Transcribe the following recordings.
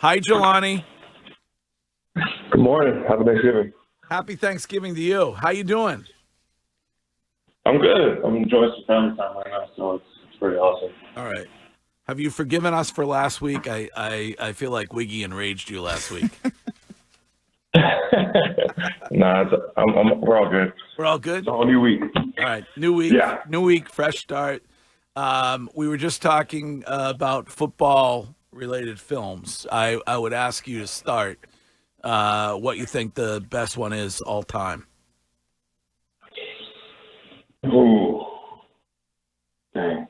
Hi, Jahlani. Good morning. Happy Thanksgiving. Happy Thanksgiving to you. How you doing? I'm good. I'm enjoying some family time right now, so it's pretty awesome. All right. Have you forgiven us for last week? I feel like Wiggy enraged you last week. Nah, we're all good. We're all good? It's a whole new week. All right. New week. Yeah. New week, fresh start. We were just talking about football-related films. I would ask you to start what you think the best one is all time. Ooh. Dang.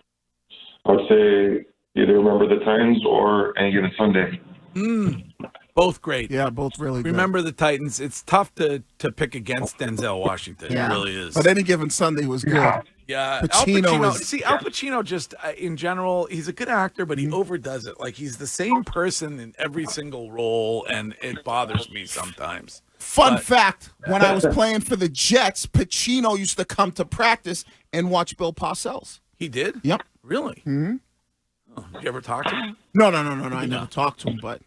I would say either Remember the Titans or Any Given Sunday. Both great. Yeah, both really good. Remember the Titans. It's tough to pick against Denzel Washington. Yeah. It really is. But Any Given Sunday was good. Yeah, Pacino Al Pacino. is- See, Al Pacino just in general, he's a good actor, but he overdoes it. Like he's the same person in every single role, and it bothers me sometimes. Fun fact, when I was playing for the Jets, Pacino used to come to practice and watch Bill Parcells. He did? Yep. Really? Mm-hmm. Oh, did you ever talk to him? No. I never talked to him, but,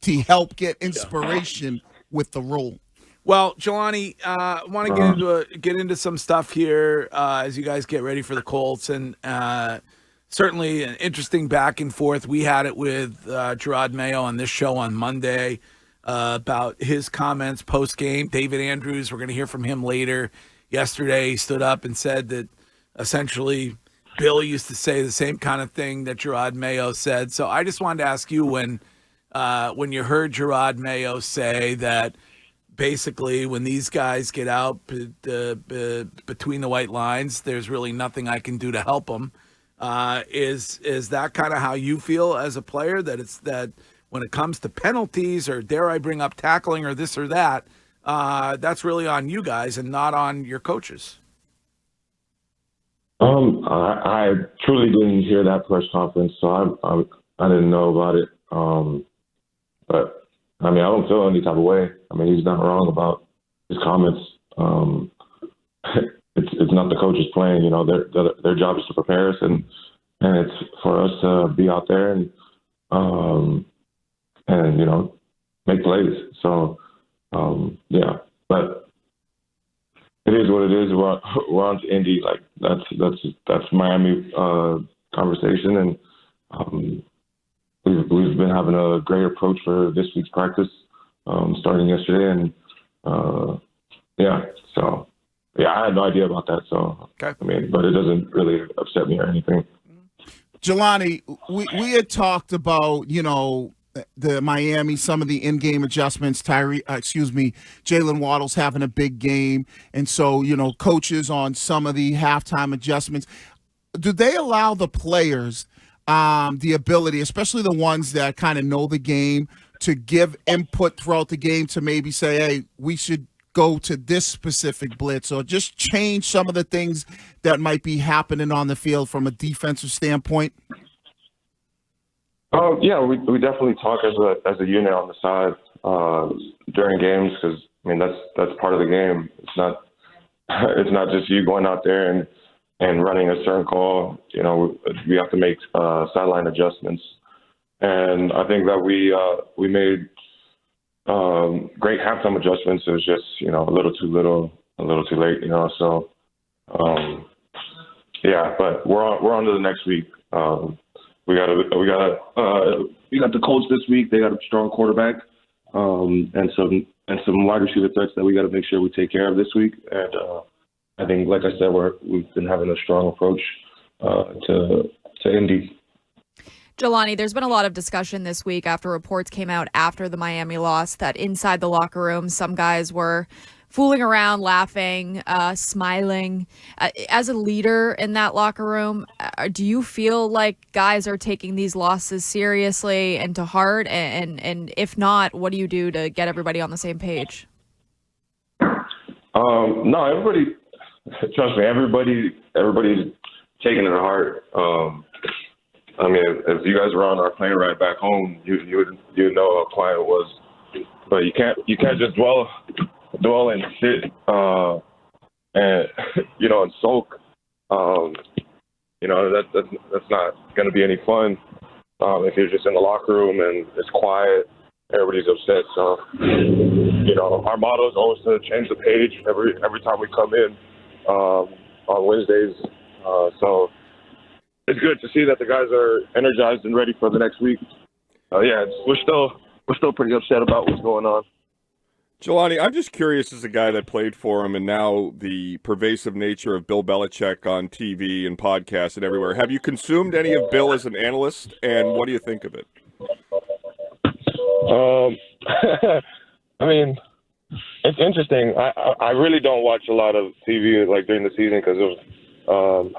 to help get inspiration with the role. Well, Jahlani, I want to get into some stuff here as you guys get ready for the Colts, and certainly an interesting back and forth. We had it with Gerard Mayo on this show on Monday about his comments post game. David Andrews, we're going to hear from him later. Yesterday, he stood up and said that essentially Bill used to say the same kind of thing that Gerard Mayo said. So I just wanted to ask you when you heard Gerard Mayo say that. Basically, when these guys get out between the white lines, there's really nothing I can do to help them. Is that kind of how you feel as a player? That when it comes to penalties, or dare I bring up tackling, or this or that, that's really on you guys and not on your coaches. I truly didn't hear that press conference, so I didn't know about it. But I mean, I don't feel any type of way. I mean, he's not wrong about his comments. It's not the coaches playing. Their job is to prepare us, and it's for us to be out there and make plays. So yeah, but it is what it is. We're on to Indy. Like that's Miami conversation, and We've been having a great approach for this week's practice, starting yesterday, and I had no idea about that. So okay. I mean, but it doesn't really upset me or anything. Jahlani, we had talked about the Miami, some of the in-game adjustments. Jalen Waddle's having a big game, and so coaches on some of the halftime adjustments. Do they allow the players the ability, especially the ones that kind of know the game, to give input throughout the game to maybe say, hey, we should go to this specific blitz, or just change some of the things that might be happening on the field from a defensive standpoint? Yeah, we definitely talk as a unit on the side during games, because I mean that's part of the game. It's not just you going out there and running a certain call. We have to make sideline adjustments, and I think that we made great halftime adjustments. It was just a little too little, a little too late. So yeah, but we're on to the next week. We got the Colts this week. They got a strong quarterback and some wide receiver threats that we got to make sure we take care of this week. And I think, like I said, we've been having a strong approach to Indy. Jahlani, there's been a lot of discussion this week after reports came out after the Miami loss that inside the locker room, some guys were fooling around, laughing, smiling. As a leader in that locker room, do you feel like guys are taking these losses seriously and to heart? And if not, what do you do to get everybody on the same page? No, everybody. Trust me, everybody's taking it to heart. I mean, if you guys were on our plane ride back home, you know how quiet it was. But you can't just dwell and sit and and sulk. That's not going to be any fun. if you're just in the locker room and it's quiet, everybody's upset. So, our motto is always to change the page every time we come in on Wednesdays. So it's good to see that the guys are energized and ready for the next week. We're still pretty upset about what's going on. Jahlani, I'm just curious, as a guy that played for him and now the pervasive nature of Bill Belichick on TV and podcasts and everywhere. Have you consumed any of Bill as an analyst, and what do you think of it? I mean, it's interesting. I really don't watch a lot of TV like during the season because of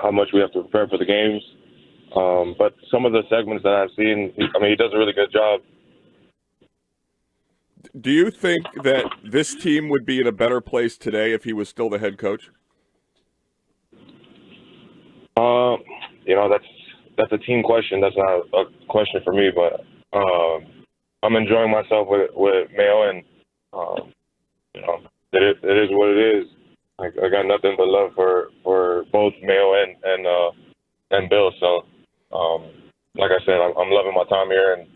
how much we have to prepare for the games. But some of the segments that I've seen, he does a really good job. Do you think that this team would be in a better place today if he was still the head coach? That's a team question. That's not a question for me, but I'm enjoying myself with Mayo, and it is what it is. I got nothing but love for both Mayo and Bill. So, like I said, I'm loving my time here, and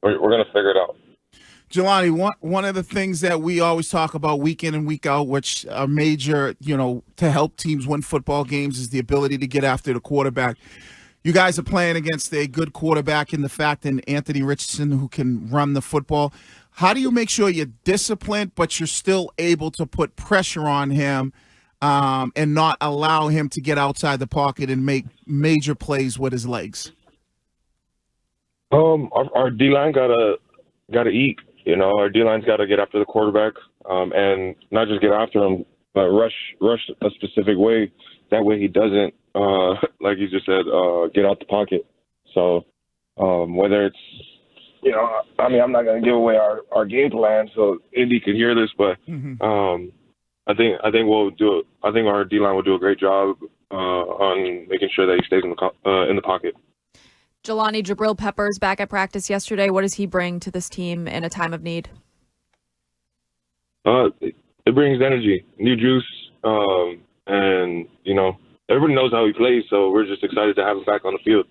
we're gonna figure it out. Jahlani, one of the things that we always talk about week in and week out, which are major, to help teams win football games, is the ability to get after the quarterback. You guys are playing against a good quarterback in the fact in Anthony Richardson, who can run the football. How do you make sure you're disciplined, but you're still able to put pressure on him and not allow him to get outside the pocket and make major plays with his legs? Our D-line gotta eat. Our D-line's got to get after the quarterback and not just get after him, but rush a specific way. That way he doesn't, like you just said, get out the pocket. So whether it's, I'm not going to give away our game plan so Indy can hear this, but I think we'll do it. I think our D-line will do a great job on making sure that he stays in the pocket. Jahlani, Jabril Peppers back at practice yesterday. What does he bring to this team in a time of need? It brings energy, new juice, and everybody knows how he plays, so we're just excited to have him back on the field.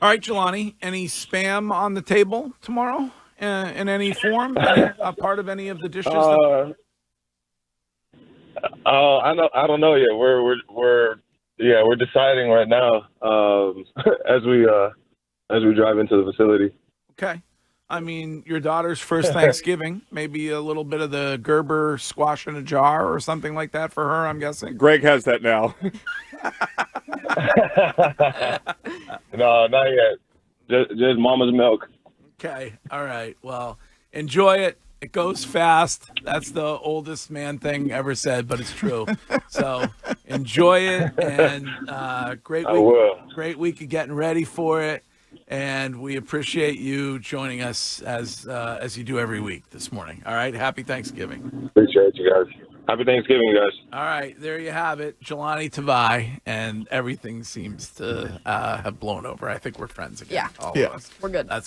All right, Jahlani, any spam on the table tomorrow in any form? A part of any of the dishes? I don't know yet. We're deciding right now as we drive into the facility. Okay. Your daughter's first Thanksgiving, maybe a little bit of the Gerber squash in a jar or something like that for her, I'm guessing. Greg has that now. No, not yet. Just mama's milk. Okay. All right. Well, enjoy it. It goes fast. That's the oldest man thing ever said, but it's true. So enjoy it, and great week of getting ready for it. And we appreciate you joining us as you do every week this morning. All right. Happy Thanksgiving. Appreciate you guys. Happy Thanksgiving, guys. All right. There you have it. Jahlani Tavai, and everything seems to have blown over. I think we're friends again. Yeah. All of us. We're good. That's